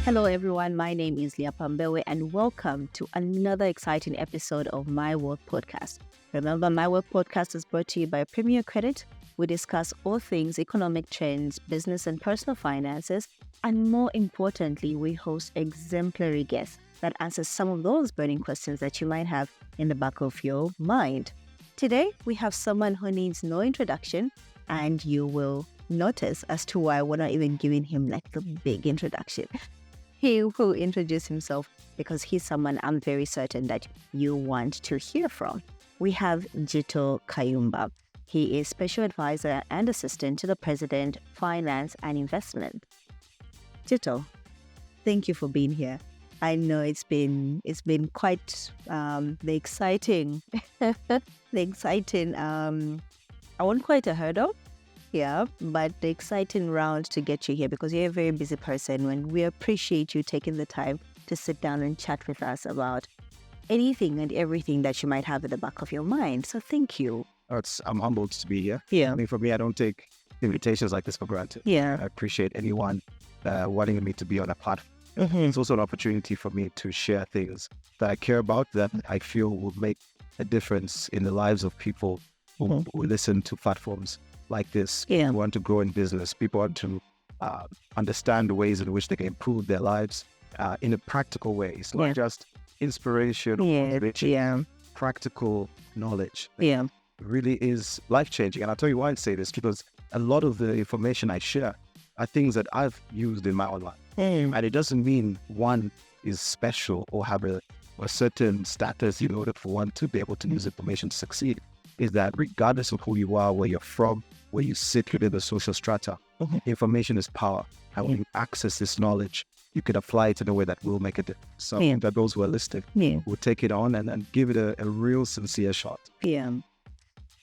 Hello, everyone. My name is Lyapa Mbewe, and welcome to another exciting episode of My World Podcast. Remember, My World Podcast is brought to you by PremierCredit. We discuss all things economic trends, business and personal finances, and more importantly, we host exemplary guests that answer some of those burning questions that you might have in the back of your mind. Today, we have someone who needs no introduction, and you will notice as to why we're not even giving him like the big introduction. He will introduce himself because he's someone I'm very certain that you want to hear from. We have Jito Kayumba. He is Special Advisor and Assistant to the President, Finance and Investment. Jito, thank you for being here. I know it's been quite the exciting, I won't quite a hurdle. Yeah, but the exciting round to get you here because you're a very busy person and we appreciate you taking the time to sit down and chat with us about anything and everything that you might have at the back of your mind. So thank you. I'm humbled to be here. Yeah. I mean, for me, I don't take invitations like this for granted. Yeah. I appreciate anyone wanting me to be on a platform. Mm-hmm. It's also an opportunity for me to share things that I care about that I feel will make a difference in the lives of people who listen to platforms like this. Yeah. People want to grow in business. People want to understand the ways in which they can improve their lives in a practical way. It's not just inspiration, practical knowledge. Yeah. It really is life-changing. And I'll tell you why I say this, because a lot of the information I share are things that I've used in my own life. And it doesn't mean one is special or have a certain status in order for one to be able to use information to succeed. Is that regardless of who you are, where you're from, where you sit within the social strata, information is power. And when you access this knowledge, you can apply it in a way that will make a difference. So that those who are listening will take it on and give it a real sincere shot. Yeah.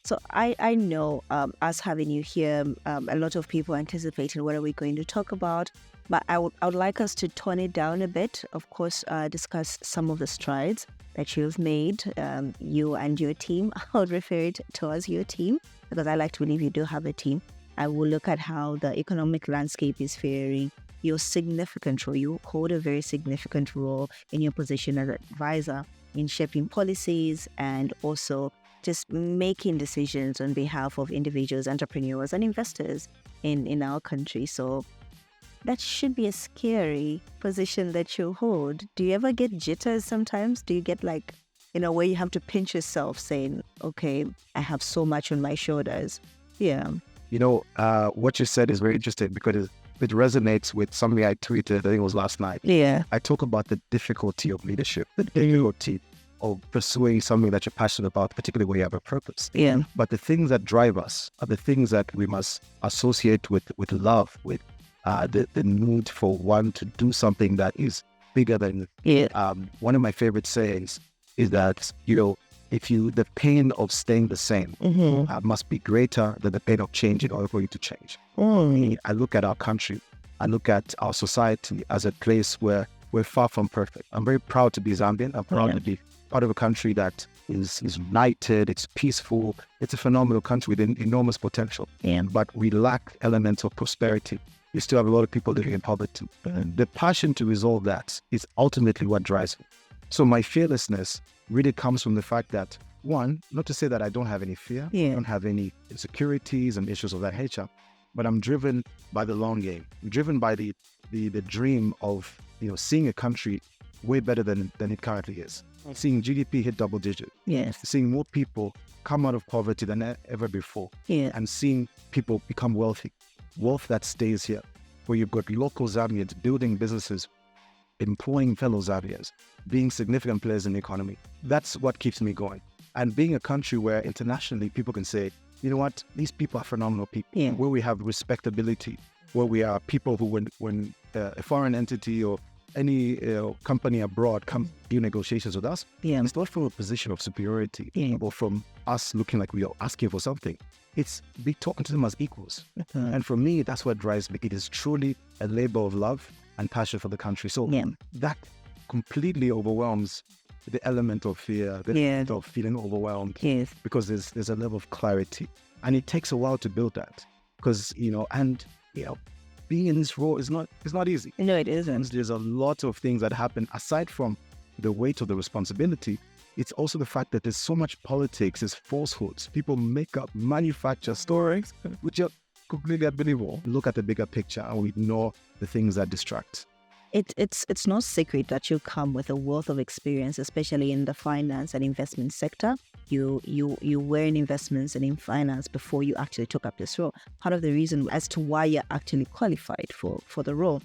So I know us having you here, a lot of people anticipating what are we going to talk about, but I would like us to tone it down a bit. Of course, discuss some of the strides that you've made, you and your team. I would refer it to as your team because I like to believe you do have a team. I will look at how the economic landscape is faring, your significant role. You hold a very significant role in your position as an advisor in shaping policies and also just making decisions on behalf of individuals, entrepreneurs, and investors in our country. So that should be a scary position that you hold. Do you ever get jitters sometimes? Do you get like, in a way you have to pinch yourself saying, okay, I have so much on my shoulders? Yeah. You know, what you said is very interesting because it resonates with something I tweeted, I think it was last night. Yeah. I talk about the difficulty of leadership, the difficulty of pursuing something that you're passionate about, particularly where you have a purpose. Yeah. But the things that drive us are the things that we must associate with love, with the need for one to do something that is bigger than one of my favorite sayings is that, you know, the pain of staying the same must be greater than the pain of change in order for you to change. I look at our country, I look at our society as a place where we're far from perfect. I'm very proud to be Zambian. I'm proud to be part of a country that is united, it's peaceful, it's a phenomenal country with enormous potential. But we lack elements of prosperity. We still have a lot of people living in poverty. The passion to resolve that is ultimately what drives me. So my fearlessness really comes from the fact that, one, not to say that I don't have any fear, I don't have any insecurities and issues of that nature, but I'm driven by the long game. I'm driven by the dream of, you know, seeing a country way better than it currently is. Seeing GDP hit double digit. Yes. Seeing more people come out of poverty than ever before. And seeing people become wealthy. Wealth that stays here, where you've got local Zambians building businesses, employing fellow Zambians, being significant players in the economy. That's what keeps me going. And being a country where internationally people can say, you know what, these people are phenomenal people, where we have respectability, where we are people who when a foreign entity or any company abroad come do negotiations with us, it's not from a position of superiority or from us looking like we are asking for something. It's be talking to them as equals. And for me, that's what drives me. It is truly a labor of love and passion for the country. So that completely overwhelms the element of fear, the element of feeling overwhelmed, because there's a level of clarity. And it takes a while to build that because, being in this role is not easy. No, it isn't. There's a lot of things that happen aside from the weight of the responsibility. It's also the fact that there's so much politics, there's falsehoods. People make up, manufacture stories, which are completely unbelievable. Look at the bigger picture and we ignore the things that distract. It's no secret that you come with a wealth of experience, especially in the finance and investment sector. You were in investments and in finance before you actually took up this role. Part of the reason as to why you're actually qualified for the role.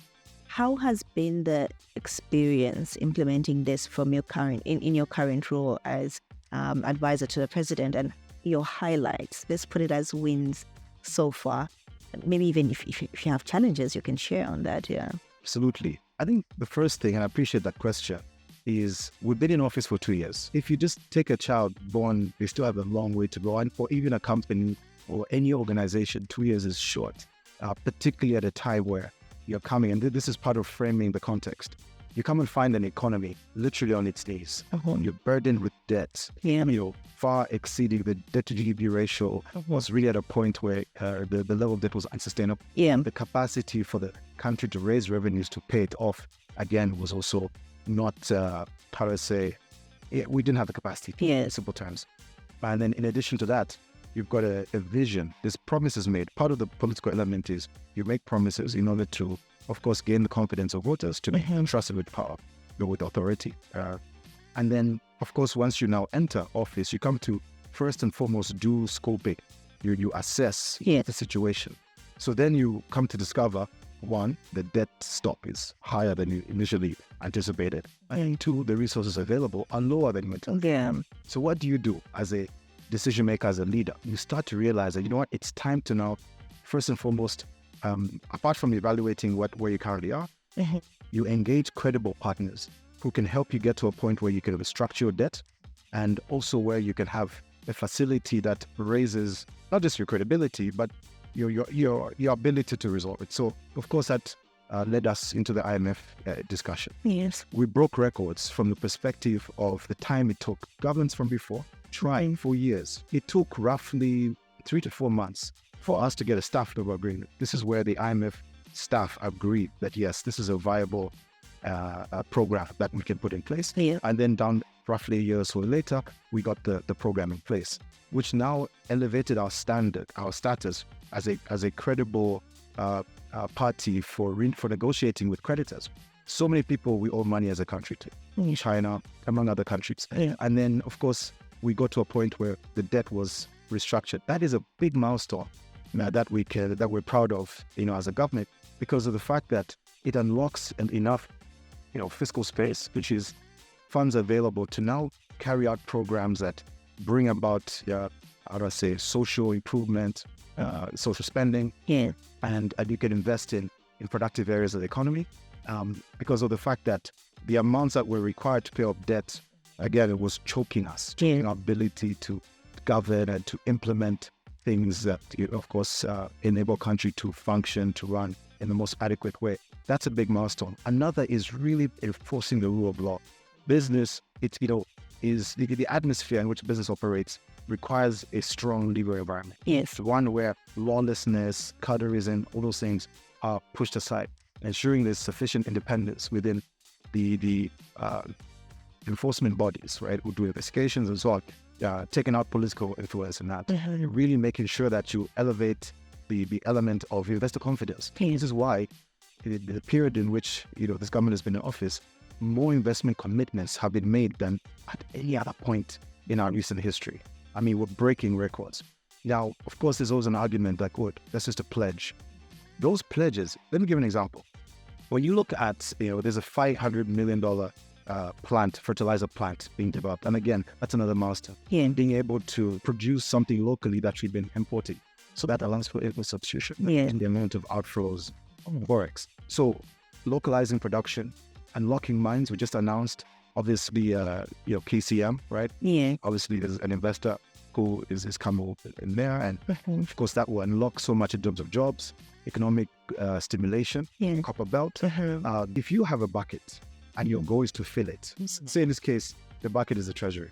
How has been the experience implementing this from your current in your current role as advisor to the president, and your highlights? Let's put it as wins so far. Maybe even if you have challenges, you can share on that. Yeah, absolutely. I think the first thing, and I appreciate that question, is we've been in office for 2 years. If you just take a child born, they still have a long way to go. And for even a company or any organization, 2 years is short, particularly at a time where you're coming, and this is part of framing the context. You come and find an economy literally on its knees. You're burdened with debt. You're far exceeding the debt to GDP ratio. Was really at a point where the level of debt was unsustainable. The capacity for the country to raise revenues to pay it off, again, was also not, we didn't have the capacity, in simple terms. And then in addition to that, you've got a vision. There's promises made. Part of the political element is you make promises in order to, of course, gain the confidence of voters, to be trusted with power, with authority. And then, of course, once you now enter office, you come to first and foremost do scoping. You assess the situation. So then you come to discover, one, the debt stock is higher than you initially anticipated. And two, the resources available are lower than you anticipated. So what do you do as a decision maker, as a leader? You start to realize that, you know what, it's time to now, first and foremost, apart from evaluating where you currently are, you engage credible partners who can help you get to a point where you can restructure your debt, and also where you can have a facility that raises not just your credibility, but your ability to resolve it. So, of course, that led us into the IMF discussion. We broke records from the perspective of the time it took governments from before trying for years. It took roughly 3 to 4 months for us to get a staff level agreement. This is where the IMF staff agreed that, yes, this is a viable program that we can put in place. And then down roughly a year or so later, we got the program in place, which now elevated our status as a credible party for negotiating with creditors. So many people we owe money as a country to, China, among other countries. And then, of course, we got to a point where the debt was restructured. That is a big milestone that we're proud of, as a government, because of the fact that it unlocks enough, fiscal space, which is funds available to now carry out programs that bring about, social improvement, social spending, and you can invest in productive areas of the economy, because of the fact that the amounts that were required to pay off debt, again, it was choking our ability to govern and to implement things that, of course, enable country to function, to run in the most adequate way. That's a big milestone. Another is really enforcing the rule of law. Business, is the atmosphere in which business operates requires a strong legal environment. One where lawlessness, cudderism, all those things are pushed aside, ensuring there's sufficient independence within the enforcement bodies, right, who do investigations and so on, taking out political influence in that, really making sure that you elevate the element of investor confidence. This is why in the period in which this government has been in office, more investment commitments have been made than at any other point in our recent history. I mean, we're breaking records. Now, of course, there's always an argument that, good, that's just a pledge. Those pledges, let me give an example. When you look at, there's a $500 million fertilizer plant being developed. And again, that's another milestone. Being able to produce something locally that we've been importing. So that allows for input substitution and the amount of outflows forex. So localizing production, unlocking mines. We just announced, obviously, KCM, right? Obviously, there's an investor who is coming in there. And of course, that will unlock so much in terms of jobs, economic stimulation, copper belt. If you have a bucket and your goal is to fill it, say in this case, the bucket is the treasury.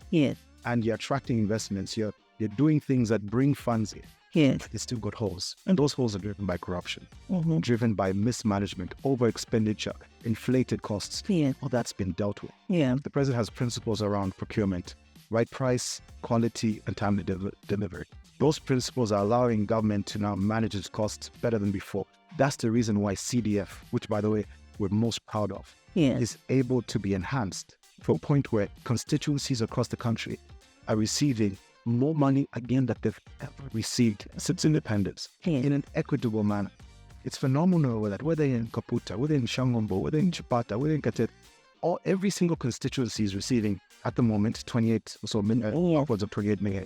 And you're attracting investments, you're doing things that bring funds in. Yes. It's still got holes. And those holes are driven by corruption, Mm-hmm. driven by mismanagement, over expenditure, inflated costs. Yes. All that's been dealt with. Yeah. The president has principles around procurement, right price, quality, and timely delivery. Those principles are allowing government to now manage its costs better than before. That's the reason why CDF, which by the way, we're most proud of, Yes. is able to be enhanced to a point where constituencies across the country are receiving more money again that they've ever received since independence Yes. in an equitable manner. It's phenomenal that whether in Kaputa, whether in Shangombo, whether in Chipata, whether in Katet, every single constituency is receiving at the moment 28 or so upwards of 28 million.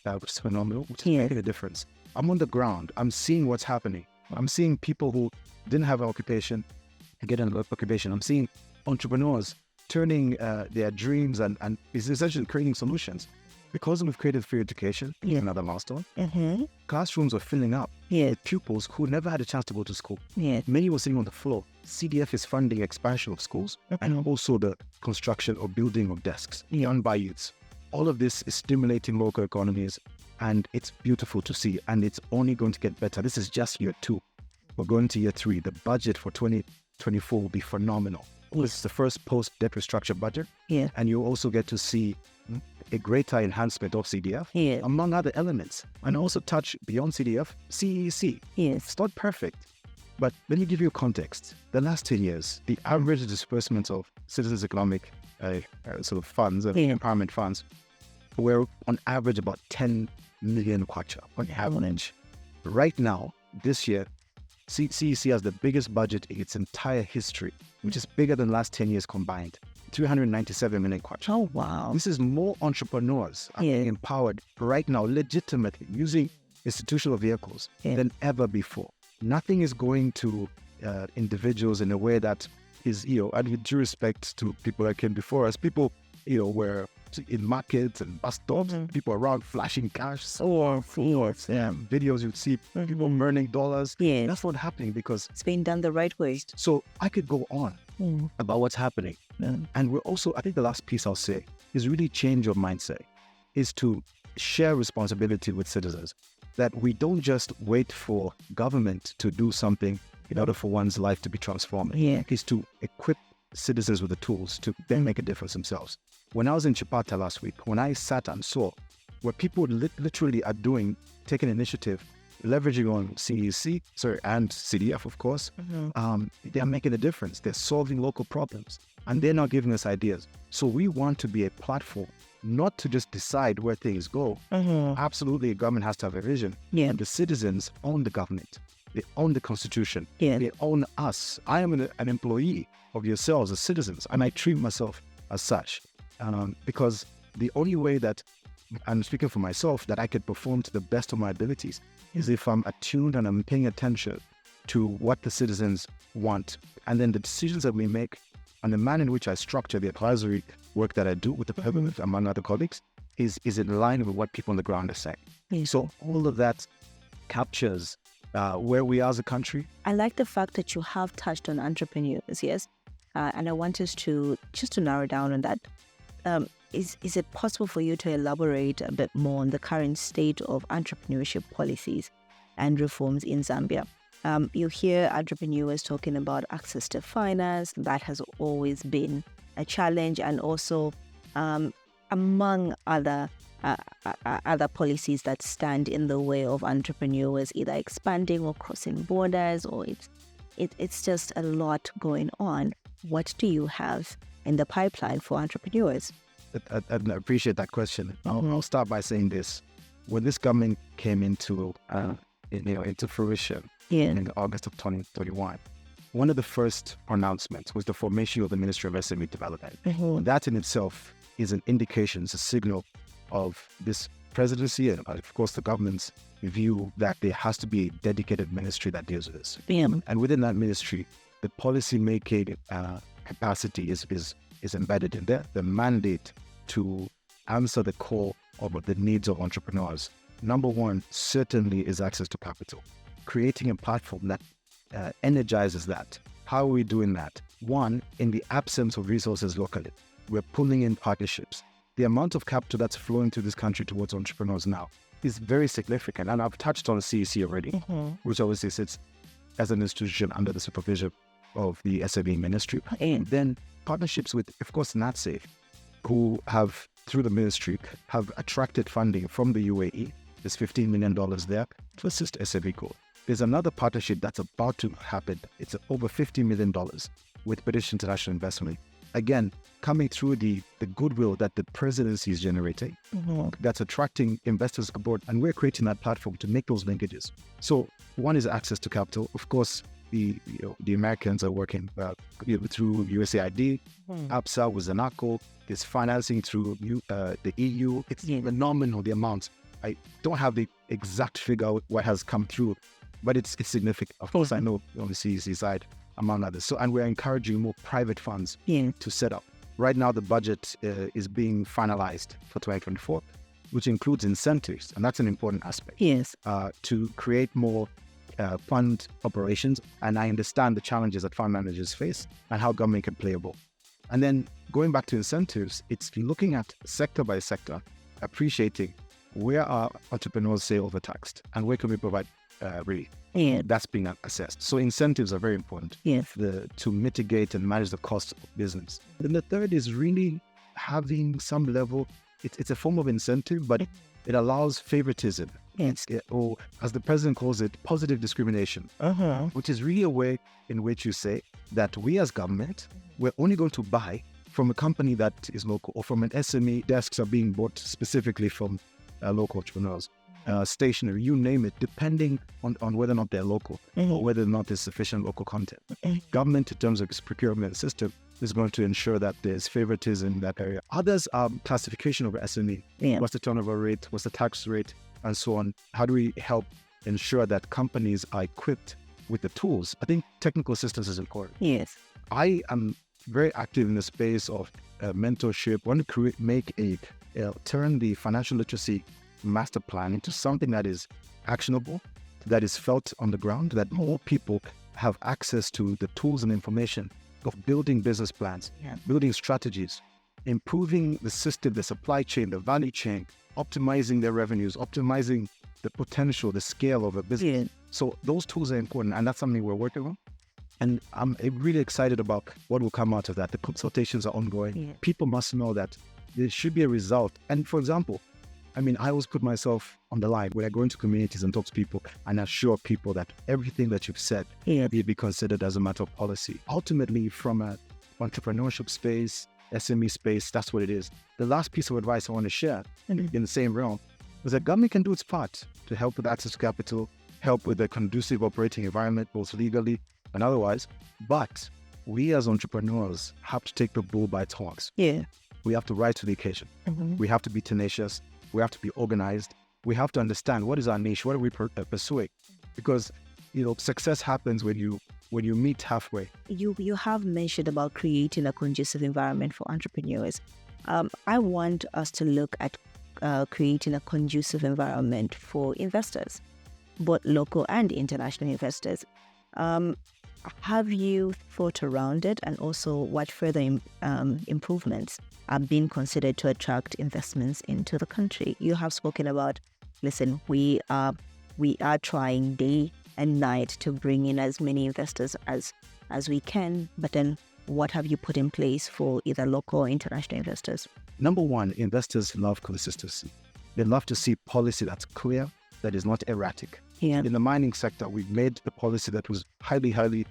That was phenomenal, which is making a difference. I'm on the ground. I'm seeing what's happening. I'm seeing people who didn't have an occupation get an occupation. I'm seeing entrepreneurs turning their dreams and is essentially creating solutions. Because we've created free education, another milestone, classrooms are filling up with pupils who never had a chance to go to school. Many were sitting on the floor. CDF is funding expansion of schools and also the construction or building of desks done by youths. All of this is stimulating local economies, and it's beautiful to see, and it's only going to get better. This is just year 2. We're going to year 3. The budget for 2024 will be phenomenal. This is the first post-debt restructure budget, and you'll also get to see a greater enhancement of CDF, among other elements, and also touch beyond CDF, CEC. It's not perfect, but let me give you context. The last 10 years, the average disbursement of citizens' economic sort of funds, empowerment funds, were on average about 10 million kwacha on average. Right now, this year, CEC has the biggest budget in its entire history, which is bigger than last 10 years combined. 397 million kwacha. Oh, wow. This is more entrepreneurs being empowered right now, legitimately, using institutional vehicles than ever before. Nothing is going to individuals in a way that is, and with due respect to people that came before us, people, were in markets and bus stops, people around flashing cash, videos you'd see people burning dollars. That's not happening because it's being done the right way. So I could go on about what's happening. And we're also, I think the last piece I'll say is really change your mindset, is to share responsibility with citizens, that we don't just wait for government to do something in order for one's life to be transformed. Is to equip citizens with the tools to then make a difference themselves. When I was in Chipata last week, when I sat and saw where people literally are taking initiative, leveraging on CEC, and CDF, of course, they're making a difference. They're solving local problems, and they're now giving us ideas. So we want to be a platform, not to just decide where things go. Absolutely, a government has to have a vision. And the citizens own the government. They own the constitution. They own us. I am an employee of yourselves as citizens, and I treat myself as such. Because the only way that, I'm speaking for myself, that I could perform to the best of my abilities is if I'm attuned and I'm paying attention to what the citizens want. And then the decisions that we make and the manner in which I structure the advisory work that I do with the president, among other colleagues, is in line with what people on the ground are saying. So all of that captures where we are as a country. I like the fact that you have touched on entrepreneurs, yes? And I want us to narrow down on that. Is it possible for you to elaborate a bit more on the current state of entrepreneurship policies and reforms in Zambia? You hear entrepreneurs talking about access to finance. That has always been a challenge, and also among other policies that stand in the way of entrepreneurs either expanding or crossing borders, or it's just a lot going on. What do you have in the pipeline for entrepreneurs? I appreciate that question. I'll start by saying this. When this government came into fruition in August of 2021, one of the first pronouncements was the formation of the Ministry of SME Development. That in itself is an indication, it's a signal of this presidency and, of course, the government's view that there has to be a dedicated ministry that deals with this. And within that ministry, the policy-making capacity is embedded in there. The mandate to answer the call of the needs of entrepreneurs. Number one, certainly is access to capital. Creating a platform that energizes that. How are we doing that? One, in the absence of resources locally, we're pulling in partnerships. The amount of capital that's flowing to this country towards entrepreneurs now is very significant. And I've touched on CEC already, which obviously sits as an institution under the supervision of the SME ministry. And then partnerships with, of course, NatSafe, who have, through the ministry, have attracted funding from the UAE. There's $15 million there to assist SME growth. There's another partnership that's about to happen. It's over $50 million with British International Investment. Again, coming through the goodwill that the presidency is generating, that's attracting investors aboard, and we're creating that platform to make those linkages. So one is access to capital. Of course, the Americans are working through USAID, APSA with Zanaco. There's financing through the EU. It's phenomenal, the amount. I don't have the exact figure what has come through, but it's significant. Of course, I know on the CEC side, among others. So, and we're encouraging more private funds to set up. Right now, the budget is being finalized for 2024, which includes incentives, and that's an important aspect. To create more fund operations, and I understand the challenges that fund managers face and how government can play a role. And then going back to incentives, it's looking at sector by sector, appreciating where are entrepreneurs, say, overtaxed, and where can we provide relief. That's being assessed. So incentives are very important to mitigate and manage the cost of business. Then the third is really having some level, it's a form of incentive, but it allows favoritism. Or as the president calls it, positive discrimination, which is really a way in which you say that we as government, we're only going to buy from a company that is local, or from an SME. Desks are being bought specifically from local entrepreneurs. Stationery, you name it, depending on whether or not they're local or whether or not there's sufficient local content. Government, in terms of its procurement system, is going to ensure that there's favoritism in that area. Others are classification of SME. What's the turnover rate? What's the tax rate? And so on. How do we help ensure that companies are equipped with the tools? I think technical assistance is important. I am very active in the space of mentorship. Want to turn the financial literacy master plan into something that is actionable, that is felt on the ground, that more people have access to the tools and information of building business plans, building strategies, improving the system, the supply chain, the value chain, optimizing their revenues, optimizing the potential, the scale of a business. So those tools are important, and that's something we're working on. And I'm really excited about what will come out of that. The consultations are ongoing. People must know that there should be a result. And for example, I mean, I always put myself on the line when I go into communities and talk to people and assure people that everything that you've said will be considered as a matter of policy. Ultimately, from an entrepreneurship space, SME space, that's what it is. The last piece of advice I want to share in the same realm is that government can do its part to help with access to capital, help with a conducive operating environment, both legally and otherwise. But we as entrepreneurs have to take the bull by its horns. We have to rise to the occasion. We have to be tenacious. We have to be organized. We have to understand what is our niche, what are we pursuing? Because success happens when you meet halfway. You have mentioned about creating a conducive environment for entrepreneurs. I want us to look at creating a conducive environment for investors, both local and international investors. Have you thought around it, and also what further improvements are being considered to attract investments into the country? You have spoken about, listen, we are trying day and night to bring in as many investors as we can, but then what have you put in place for either local or international investors? Number one, investors love consistency. They love to see policy that's clear, that is not erratic. In the mining sector, we've made a policy that was highly,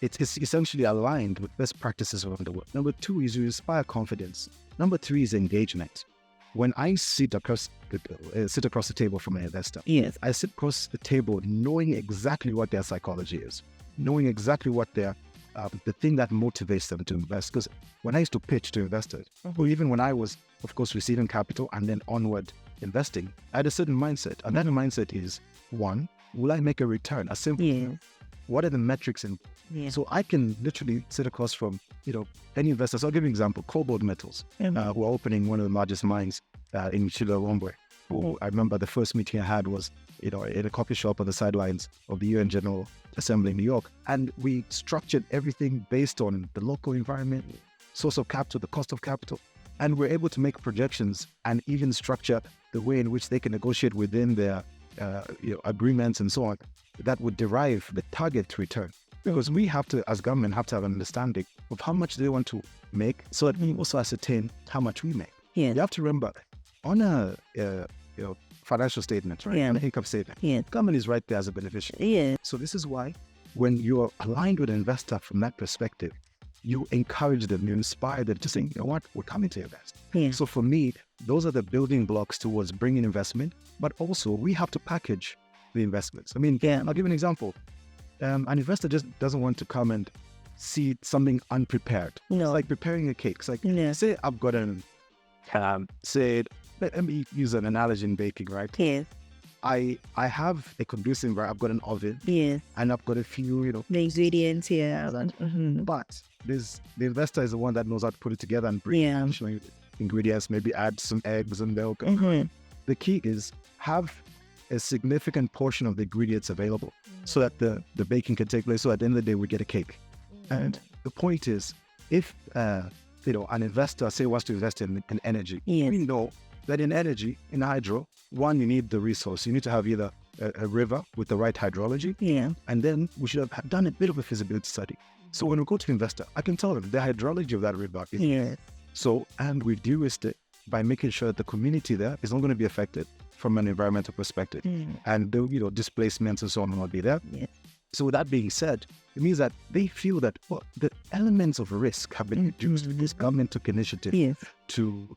it's essentially aligned with best practices around the world. Number two is you inspire confidence. Number three is engagement. When I sit across the table from an investor, I sit across the table knowing exactly what their psychology is, knowing exactly what their the thing that motivates them to invest. Because when I used to pitch to investors, or even when I was, of course, receiving capital and then onward investing, I had a certain mindset. And that mindset is, one, will I make a return? A simple what are the metrics in? So I can literally sit across from, any investors. I'll give you an example, Cobalt Metals, who are opening one of the largest mines in Lyapa Mbewe. I remember the first meeting I had was, in a coffee shop on the sidelines of the UN General Assembly in New York. And we structured everything based on the local environment, source of capital, the cost of capital. And we're able to make projections and even structure the way in which they can negotiate within their agreements and so on that would derive the target return. Because we have to, as government, have to have an understanding of how much they want to make so that we also ascertain how much we make. Yeah. You have to remember, on a financial statement, right? On an income statement, government is right there as a beneficiary. Yeah. So this is why when you're aligned with an investor from that perspective, you encourage them, you inspire them to say, you know what, we're coming to invest. Yeah. So for me, those are the building blocks towards bringing investment, but also we have to package the investments. I mean, I'll give you an example. An investor just doesn't want to come and see something unprepared. No. It's like preparing a cake. It's like, say I've got let me use an analogy in baking, right? Yes. I have a conducive environment. I've got an oven. Yes. And I've got a few, the ingredients here. But the investor is the one that knows how to put it together and bring additional ingredients, maybe add some eggs and milk. The key is have a significant portion of the ingredients available so that the baking can take place. So at the end of the day, we get a cake. And the point is, if an investor, say, wants to invest in energy, we know that in energy, in hydro, one, you need the resource. You need to have either a river with the right hydrology, and then we should have done a bit of a feasibility study. So when we go to the investor, I can tell them the hydrology of that river is so, and we de-risked it by making sure that the community there is not going to be affected from an environmental perspective, and the displacements and so on will not be there. So with that being said, it means that they feel that the elements of risk have been reduced. This government took initiative to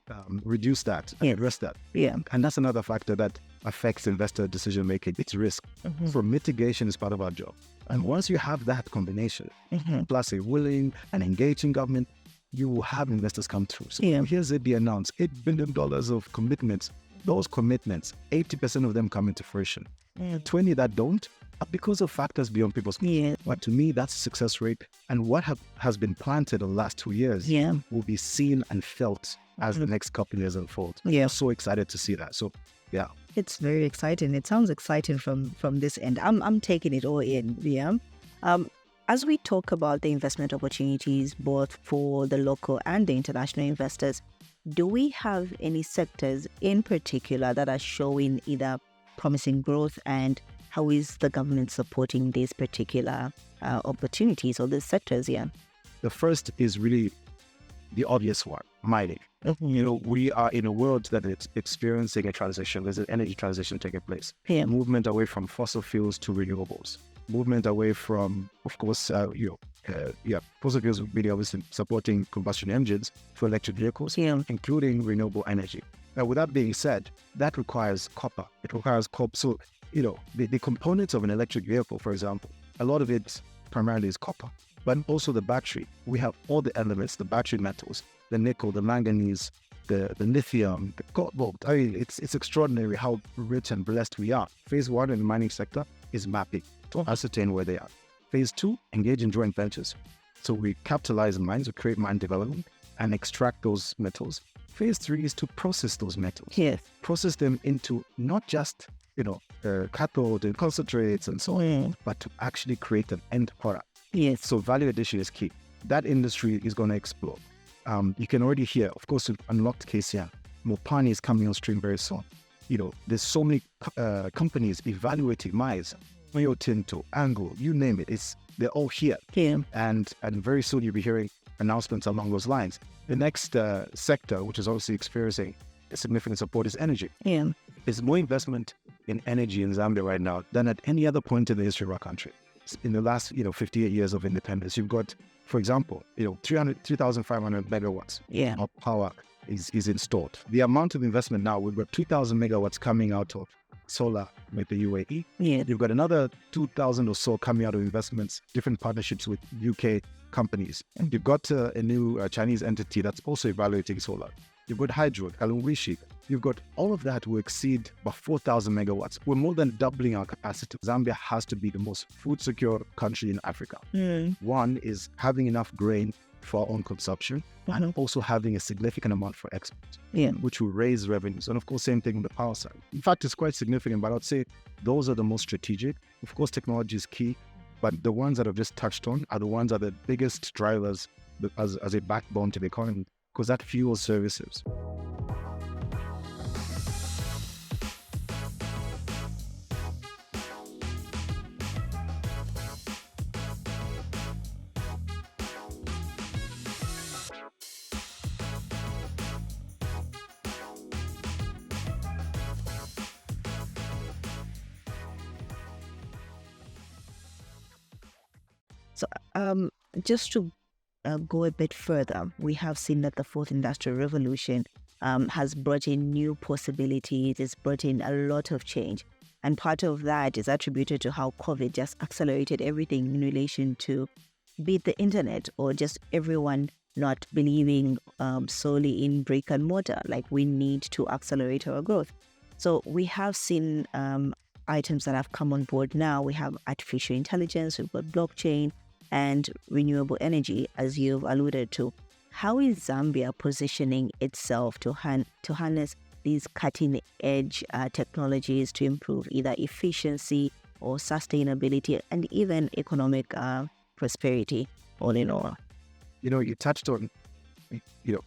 reduce that and address that. And that's another factor that affects investor decision making. It's risk. So mitigation is part of our job. And once you have that combination, plus a willing and engaging government, you will have investors come through. So here's it, announced $8 billion of commitments. Those commitments, 80% of them come into fruition. 20 that don't, because of factors beyond people's control. But to me, that's a success rate. And what has been planted in the last 2 years will be seen and felt as the next couple of years unfold. I'm so excited to see that. So, it's very exciting. It sounds exciting from this end. I'm taking it all in. As we talk about the investment opportunities, both for the local and the international investors, do we have any sectors in particular that are showing either promising growth, and how is the government supporting these particular opportunities or these sectors? The first is really the obvious one, mining. We are in a world that is experiencing a transition. There's an energy transition taking place. Movement away from fossil fuels to renewables. Movement away from, of course, fossil fuels really obviously supporting combustion engines for electric vehicles, including renewable energy. Now, with that being said, that requires copper. It requires copper. So, the components of an electric vehicle, for example, a lot of it primarily is copper, but also the battery. We have all the elements, the battery metals, the nickel, the manganese, the lithium, the cobalt. I mean, it's extraordinary how rich and blessed we are. Phase 1 in the mining sector is mapping to ascertain where they are. Phase 2, engage in joint ventures. So we capitalize mines, we create mine development and extract those metals. Phase 3 is to process those metals. Process them into not just, cathode and concentrates and so on, but to actually create an end product. So value addition is key. That industry is going to explode. You can already hear, of course, we've unlocked KCM. Mopani is coming on stream very soon. There's so many companies evaluating mines. Rio Tinto, Anglo, you name it. They're all here. And very soon you'll be hearing announcements along those lines. The next sector, which is obviously experiencing a significant support, is energy. There's more investment in energy in Zambia right now than at any other point in the history of our country. In the last 58 years of independence, you've got, for example, 3,500 megawatts of power is installed. The amount of investment now, we've got 2,000 megawatts coming out of solar with the UAE. You've got another 2,000 or so coming out of investments, different partnerships with UK companies. And you've got a new Chinese entity that's also evaluating solar. You've got hydro, Kalunwishi. You've got all of that will exceed about 4,000 megawatts. We're more than doubling our capacity. Zambia has to be the most food secure country in Africa. One is having enough grain for our own consumption and also having a significant amount for export, which will raise revenues. And of course, same thing on the power side. In fact, it's quite significant, but I'd say those are the most strategic. Of course, technology is key, but the ones that I've just touched on are the ones that are the biggest drivers as a backbone to the economy. because that fuels services. So, just to go a bit further, we have seen that the fourth industrial revolution has brought in new possibilities. It's brought in a lot of change. And part of that is attributed to how COVID just accelerated everything in relation to be it the internet or just everyone not believing solely in brick and mortar. Like, we need to accelerate our growth. So we have seen items that have come on board now. We have artificial intelligence, we've got blockchain, and renewable energy, as you've alluded to. How is Zambia positioning itself to harness these cutting-edge technologies to improve either efficiency or sustainability and even economic prosperity, all in all? You touched on,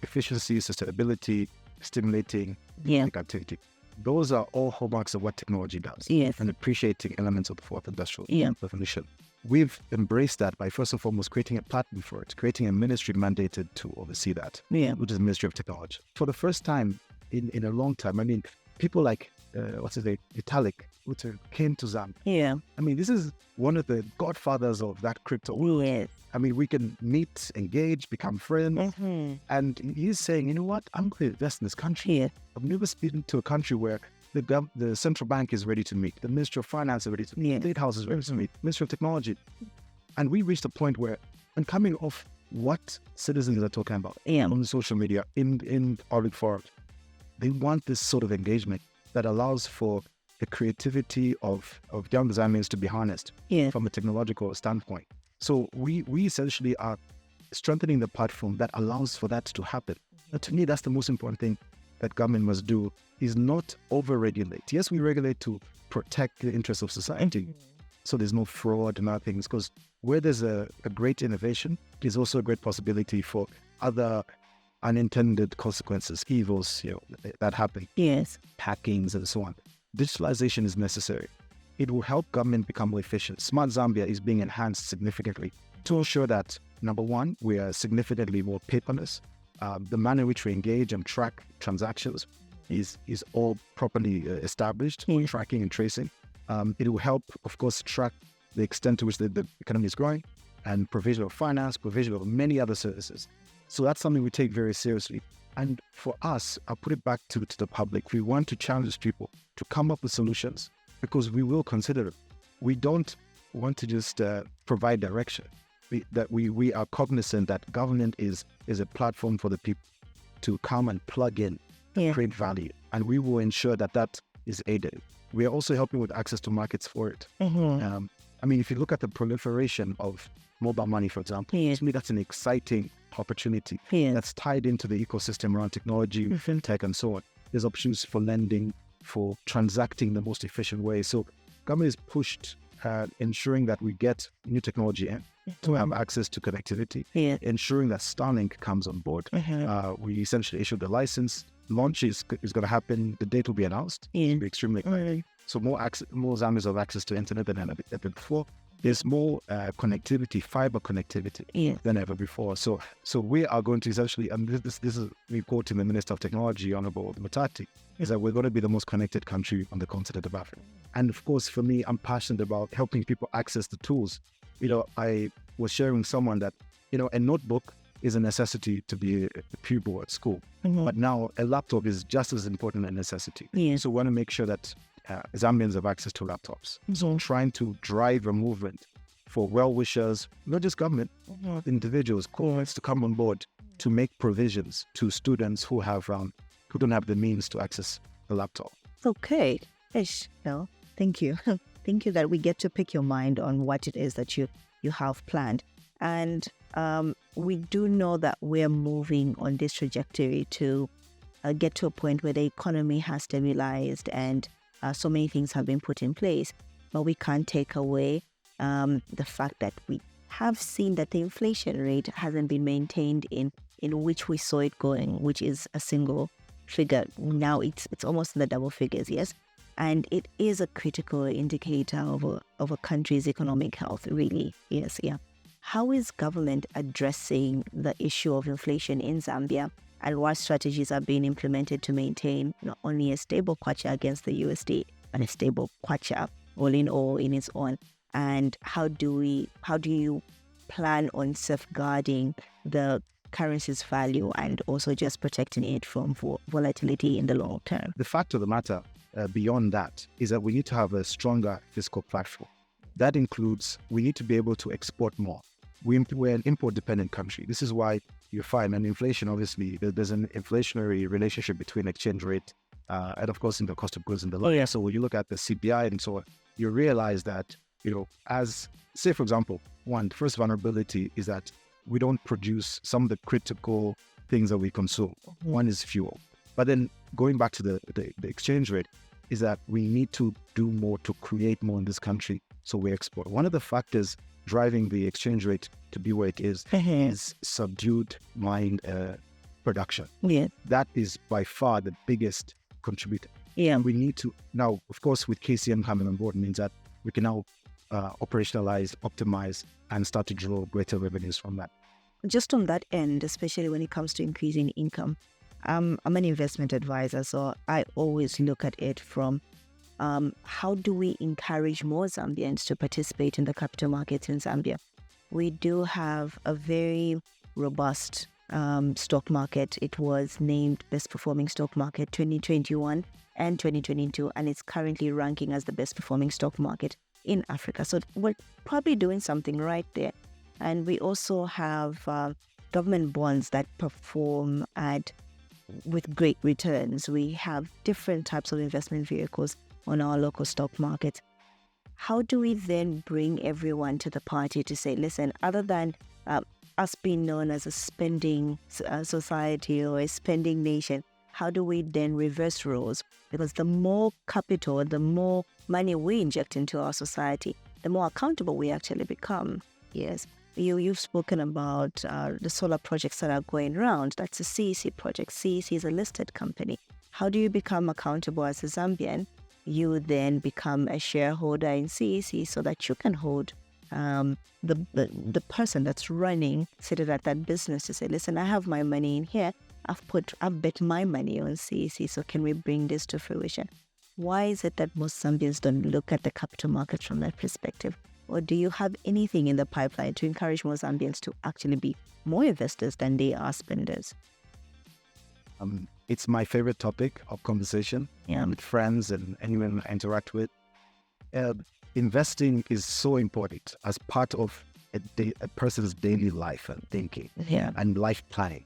efficiency, sustainability, stimulating economic activity. Those are all hallmarks of what technology does. Yes. And appreciating elements of the fourth industrial revolution. We've embraced that by first and foremost creating a platform for it, creating a ministry mandated to oversee that, which is the Ministry of Technology. For the first time in a long time, people like, Italic, who came to Zambia. Yeah. This is one of the godfathers of that crypto world. Yes. We can meet, engage, become friends. Mm-hmm. And he's saying, you know what, I'm going to invest in this country. Yeah. I've never been to a country where the central bank is ready to meet, the Ministry of Finance is ready to meet, the State House is ready to meet, Ministry of Technology. And we reached a point where, and coming off what citizens are talking about on social media, in public forums, they want this sort of engagement that allows for the creativity of young Zambians to be harnessed from a technological standpoint. So we essentially are strengthening the platform that allows for that to happen. Now, to me, that's the most important thing that government must do, is not over-regulate. Yes, we regulate to protect the interests of society, so there's no fraud and other things, because where there's a great innovation, there's also a great possibility for other unintended consequences, evils, that happen. Yes. Hackings and so on. Digitalization is necessary. It will help government become more efficient. Smart Zambia is being enhanced significantly to ensure that, number one, we are significantly more paperless. The manner in which we engage and track transactions is all properly established, tracking and tracing. It will help, of course, track the extent to which the economy is growing, and provision of finance, provision of many other services. So that's something we take very seriously. And for us, I'll put it back to the public. We want to challenge people to come up with solutions, because we will consider it. We don't want to just provide direction. We are cognizant that government is a platform for the people to come and plug in, create value, and we will ensure that is aided. We are also helping with access to markets for it. If you look at the proliferation of mobile money, for example, to me that's an exciting opportunity that's tied into the ecosystem around technology, fintech, and so on. There's opportunities for lending, for transacting the most efficient way. So government is pushed ensuring that we get new technology in to have access to connectivity, ensuring that Starlink comes on board. We essentially issued the license. Launch is going to happen. The date will be announced. It'll be extremely exciting. So more Zambians have access to internet than ever before. There's more connectivity, fiber connectivity than ever before. So we are going to essentially, and this is me quoting the Minister of Technology, Honorable Mutati, is that we're going to be the most connected country on the continent of Africa. And of course, for me, I'm passionate about helping people access the tools. I was sharing with someone that, a notebook is a necessity to be a pupil at school. But now a laptop is just as important a necessity. So we want to make sure that Zambians have access to laptops. So trying to drive a movement for well-wishers, not just government, individuals, corporates to come on board to make provisions to students who don't have the means to access a laptop. Okay. Thank you. Thank you that we get to pick your mind on what it is that you have planned. And we do know that we're moving on this trajectory to get to a point where the economy has stabilized and so many things have been put in place. But we can't take away the fact that we have seen that the inflation rate hasn't been maintained in in which we saw it going, which is a single figure. Now it's almost in the double figures, yes? And it is a critical indicator of a country's economic health, really. Yes, yeah. How is government addressing the issue of inflation in Zambia, and what strategies are being implemented to maintain not only a stable kwacha against the USD, but a stable kwacha all in its own? And how do you plan on safeguarding the currency's value and also just protecting it from volatility in the long term? The fact of the matter, beyond that, is that we need to have a stronger fiscal platform. That includes, we need to be able to export more. We're an import-dependent country. This is why you find, and inflation, obviously, there's an inflationary relationship between exchange rate and, of course, in the cost of goods and the like. Oh, yeah. So when you look at the CPI and so on, you realize that, as, say, for example, the first vulnerability is that we don't produce some of the critical things that we consume. Mm-hmm. One is fuel. But then going back to the exchange rate, is that we need to do more to create more in this country, so we export. One of the factors driving the exchange rate to be where it is subdued mine production. Yeah. That is by far the biggest contributor. Yeah. We need to, now, of course, with KCM coming on board, means that we can now operationalize, optimize, and start to draw greater revenues from that. Just on that end, especially when it comes to increasing income, I'm an investment advisor, so I always look at it from how do we encourage more Zambians to participate in the capital markets in Zambia? We do have a very robust stock market. It was named Best Performing Stock Market 2021 and 2022, and it's currently ranking as the best performing stock market in Africa. So we're probably doing something right there. And we also have government bonds that perform with great returns. We have different types of investment vehicles on our local stock market. How do we then bring everyone to the party to say, listen, other than us being known as a spending society or a spending nation, how do we then reverse roles? Because the more capital, the more money we inject into our society, the more accountable we actually become. Yes. You've spoken about the solar projects that are going around. That's a CEC project. CEC is a listed company. How do you become accountable as a Zambian? You then become a shareholder in CEC so that you can hold the person that's running, seated at that business, to say, listen, I have my money in here. I've bet my money on CEC, so can we bring this to fruition? Why is it that most Zambians don't look at the capital markets from that perspective? Or do you have anything in the pipeline to encourage more Zambians to actually be more investors than they are spenders? It's my favorite topic of conversation with friends and anyone I interact with. Investing is so important as part of a person's daily life and thinking and life planning.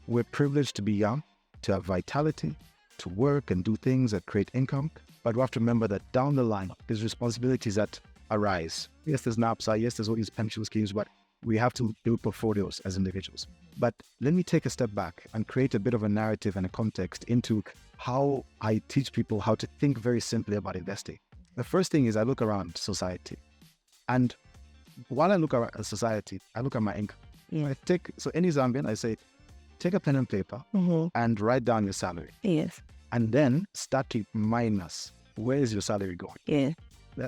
We're privileged to be young, to have vitality, to work and do things that create income. But we have to remember that down the line, there's responsibilities that arise. Yes, there's NAPSA, yes, there's all these pension schemes, but we have to build portfolios as individuals. But let me take a step back and create a bit of a narrative and a context into how I teach people how to think very simply about investing. The first thing is I look around society. And while I look around society, I look at my income. Yeah. So any Zambian, I say, take a pen and paper and write down your salary. Yes. And then start to minus, where is your salary going? Yeah.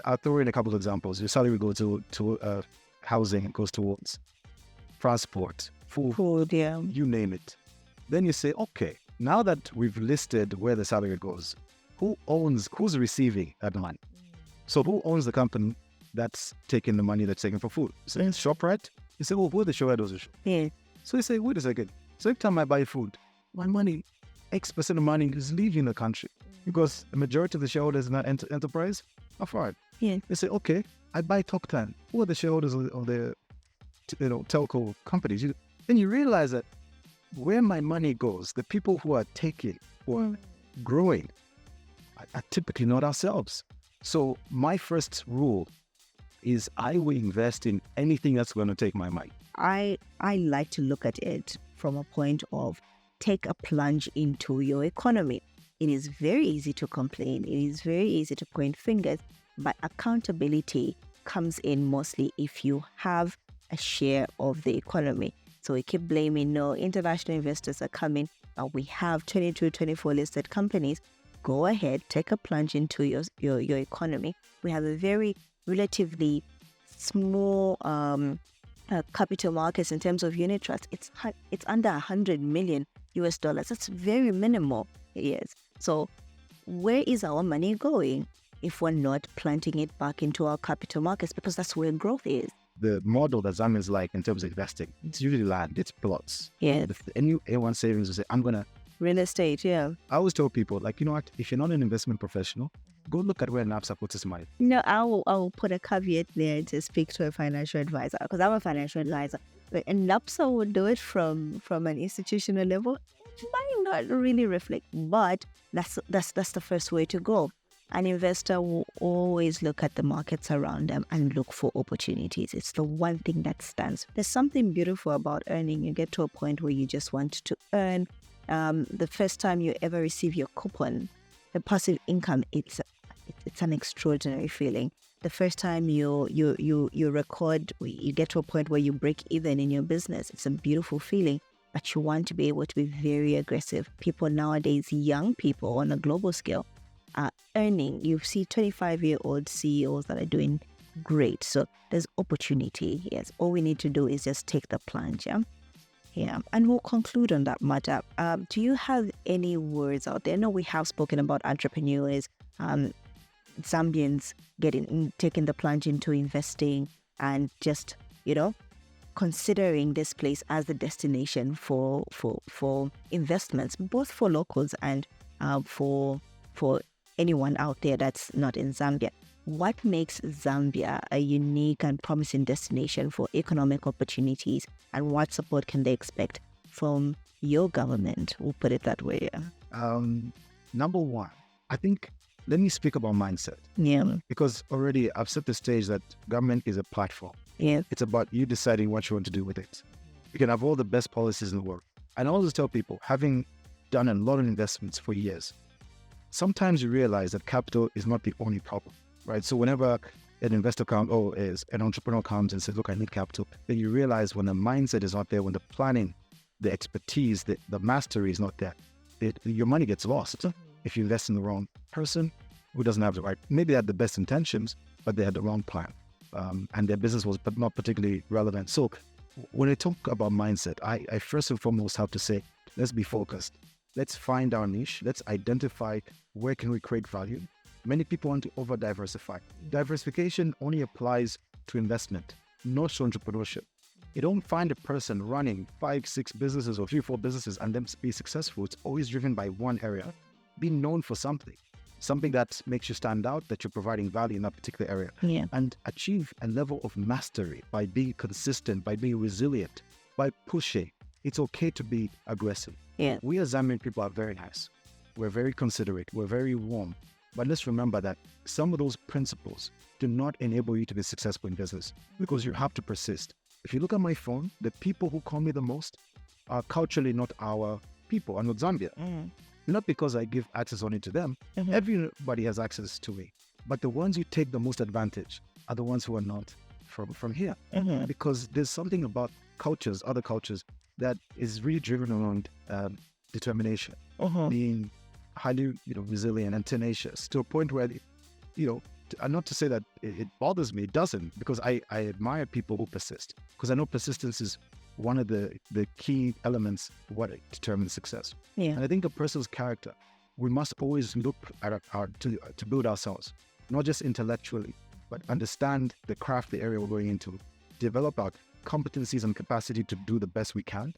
I'll throw in a couple of examples. Your salary goes to housing, it goes towards transport, food, you name it. Then you say, okay, now that we've listed where the salary goes, who's receiving that money? So who owns the company that's taking the money that's taken for food? So it's ShopRite. You say, who are the shareholders? Yeah. So you say, wait a second. So every time I buy food, my money, X% of money is leaving the country because the majority of the shareholders in that enterprise are foreign. Yeah. They say, okay, I buy Top 10. Who are the shareholders of the telco companies? Then you realize that where my money goes, the people who are taking or growing are typically not ourselves. So my first rule is I will invest in anything that's going to take my money. I like to look at it from a point of take a plunge into your economy. It is very easy to complain. It is very easy to point fingers, but accountability comes in mostly if you have a share of the economy. So we keep blaming, no, international investors are coming. We have 22, 24 listed companies. Go ahead, take a plunge into your economy. We have a very relatively small capital markets in terms of unit trust. It's under 100 million US dollars. That's very minimal. Yes. So where is our money going if we're not planting it back into our capital markets? Because that's where growth is. The model that Zambia is like in terms of investing, it's usually land, it's plots. Yeah. Anyone savings will say, I'm going to... Real estate, yeah. I always tell people, like, you know what, if you're not an investment professional, go look at where NAPSA puts its money. No, I will put a caveat there to speak to a financial advisor, because I'm a financial advisor. And NAPSA will do it from an institutional level. It might not really reflect, but that's the first way to go. An investor will always look at the markets around them and look for opportunities. It's the one thing that stands. There's something beautiful about earning. You get to a point where you just want to earn. The first time you ever receive your coupon, the passive income, it's an extraordinary feeling. The first time you record, you get to a point where you break even in your business. It's a beautiful feeling, but you want to be able to be very aggressive. People nowadays, young people on a global scale, are earning. You see 25-year-old CEOs that are doing great. So there's opportunity. Yes, all we need to do is just take the plunge. Yeah, and we'll conclude on that matter. Do you have any words out there? I know we have spoken about entrepreneurs, Zambians taking the plunge into investing and just, considering this place as the destination for investments, both for locals and for anyone out there that's not in Zambia. What makes Zambia a unique and promising destination for economic opportunities, and what support can they expect from your government? We'll put it that way. Number one, I think, let me speak about mindset. Yeah. Because already I've set the stage that government is a platform. Yeah. It's about you deciding what you want to do with it. You can have all the best policies in the world. And I always tell people, having done a lot of investments for years, sometimes you realize that capital is not the only problem, right? So whenever an investor comes, an entrepreneur comes and says, look, I need capital, then you realize when the mindset is not there, when the planning, the expertise, the mastery is not there, your money gets lost if you invest in the wrong person who doesn't have the right, maybe they had the best intentions, but they had the wrong plan. And their business was not particularly relevant. So when I talk about mindset, I first and foremost have to say, let's be focused. Let's find our niche. Let's identify where can we create value. Many people want to over-diversify. Diversification only applies to investment, not to entrepreneurship. You don't find a person running 5, 6 businesses or 3, 4 businesses and them be successful. It's always driven by one area. Be known for something that makes you stand out, that you're providing value in that particular area. Yeah. And achieve a level of mastery by being consistent, by being resilient, by pushing. It's okay to be aggressive. Yeah. We as Zambian people are very nice. We're very considerate. We're very warm. But let's remember that some of those principles do not enable you to be successful in business because you have to persist. If you look at my phone, the people who call me the most are culturally not our people, and not Zambia. Not because I give access only to them. Everybody has access to me. But the ones who take the most advantage are the ones who are not from here. Because there's something about cultures, other cultures, that is really driven around determination, being highly resilient and tenacious to a point where, and not to say that it bothers me, it doesn't, because I admire people who persist, because I know persistence is one of the key elements of what determines success. Yeah. And I think a person's character, we must always look at to build ourselves, not just intellectually, but understand the craft, the area we're going into, develop our competencies and capacity to do the best we can,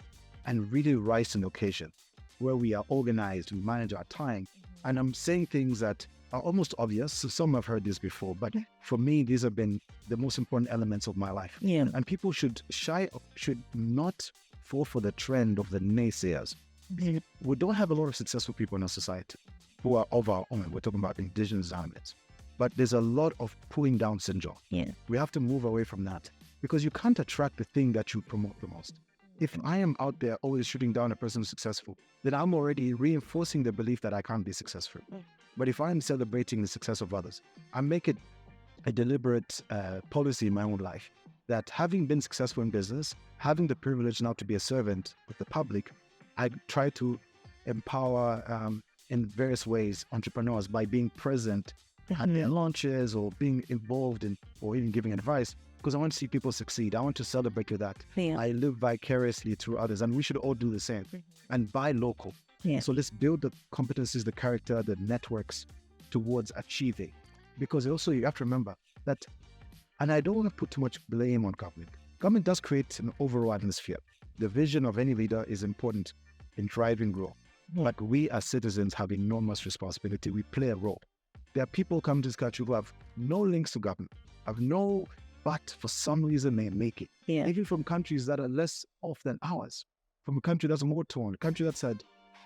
and really rise to the occasion where we are organized, we manage our time. And I'm saying things that are almost obvious. So some have heard this before, but for me, these have been the most important elements of my life. Yeah. And people should not fall for the trend of the naysayers. We don't have a lot of successful people in our society who are of our own. We're talking about indigenous Zambians. But there's a lot of pulling down syndrome. Yeah. We have to move away from that, because you can't attract the thing that you promote the most. If I am out there always shooting down a person who's successful, then I'm already reinforcing the belief that I can't be successful. But if I'm celebrating the success of others, I make it a deliberate policy in my own life that having been successful in business, having the privilege now to be a servant with the public, I try to empower in various ways entrepreneurs by being present at their launches or being involved in or even giving advice, because I want to see people succeed. I want to celebrate with that. I live vicariously through others, and we should all do the same and buy local. So let's build the competencies, the character, the networks towards achieving. Because also you have to remember that, and I don't want to put too much blame on government. Government does create an overall atmosphere. The vision of any leader is important in driving growth. But we as citizens have enormous responsibility. We play a role. There are people coming to this country who have no links to government, but for some reason they make it. Even from countries that are less off than ours, from a country that's more torn, a country that's had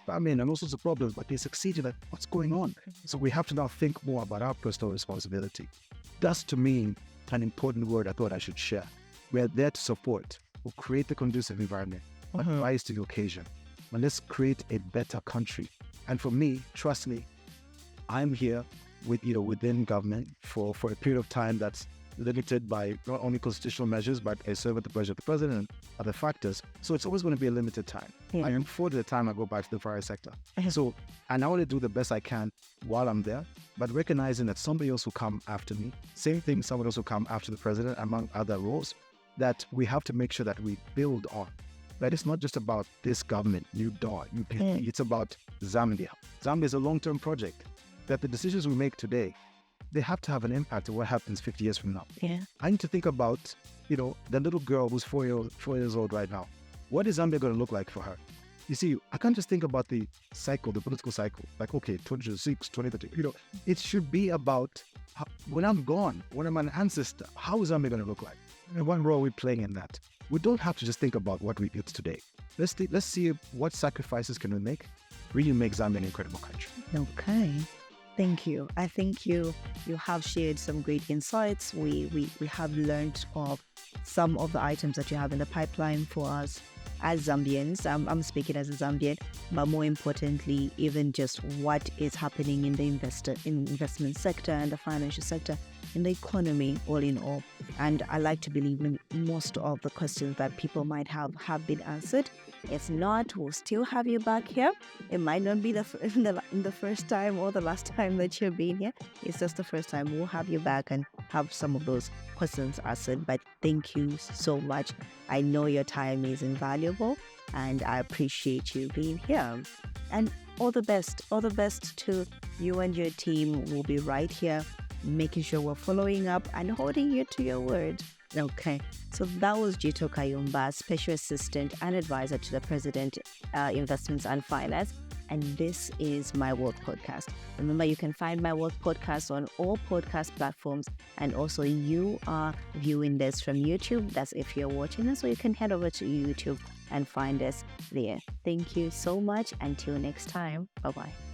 famine and all sorts of problems, but they succeeded at what's going on. So we have to now think more about our personal responsibility. That's, to me, an important word I thought I should share. We're there to support or create the conducive environment, but rise to the occasion. And let's create a better country. And for me, trust me, I'm here within government for a period of time that's limited by not only constitutional measures, but I serve at the pleasure of the president and other factors. So it's always going to be a limited time. I am forward to the time I go back to the private sector. So, and I want to do the best I can while I'm there, but recognizing that somebody else will come after me. Same thing, somebody else will come after the president, among other roles, that we have to make sure that we build on. That it's not just about this government, new dawn, it's about Zambia. Zambia is a long-term project. That the decisions we make today, they have to have an impact on what happens 50 years from now. I need to think about, the little girl who's 4 years old right now. What is Zambia going to look like for her? You see, I can't just think about the cycle, the political cycle, like, okay, 2026, 2030. It should be about when I'm gone, when I'm an ancestor, how is Zambia going to look like? And what role are we playing in that? We don't have to just think about what we built today. Let's see what sacrifices can we make, really make Zambia an incredible country. Okay. Thank you. I think you have shared some great insights. We have learned of some of the items that you have in the pipeline for us as Zambians. I'm speaking as a Zambian, but more importantly, even just what is happening in the investment sector and the financial sector, in the economy, all in all. And I like to believe most of the questions that people might have been answered. If not, we'll still have you back here. It might not be the first time or the last time that you've been here. It's just the first time. We'll have you back and have some of those questions answered. But thank you so much. I know your time is invaluable, and I appreciate you being here. And all the best to you and your team. We'll be right here, making sure we're following up and holding you to your word. Okay, so that was Jito Kayumba, Special Assistant and Advisor to the President, Investments and Finance. And this is My World Podcast. Remember, you can find My World Podcast on all podcast platforms. And also, you are viewing this from YouTube. That's if you're watching us, so you can head over to YouTube and find us there. Thank you so much. Until next time, bye-bye.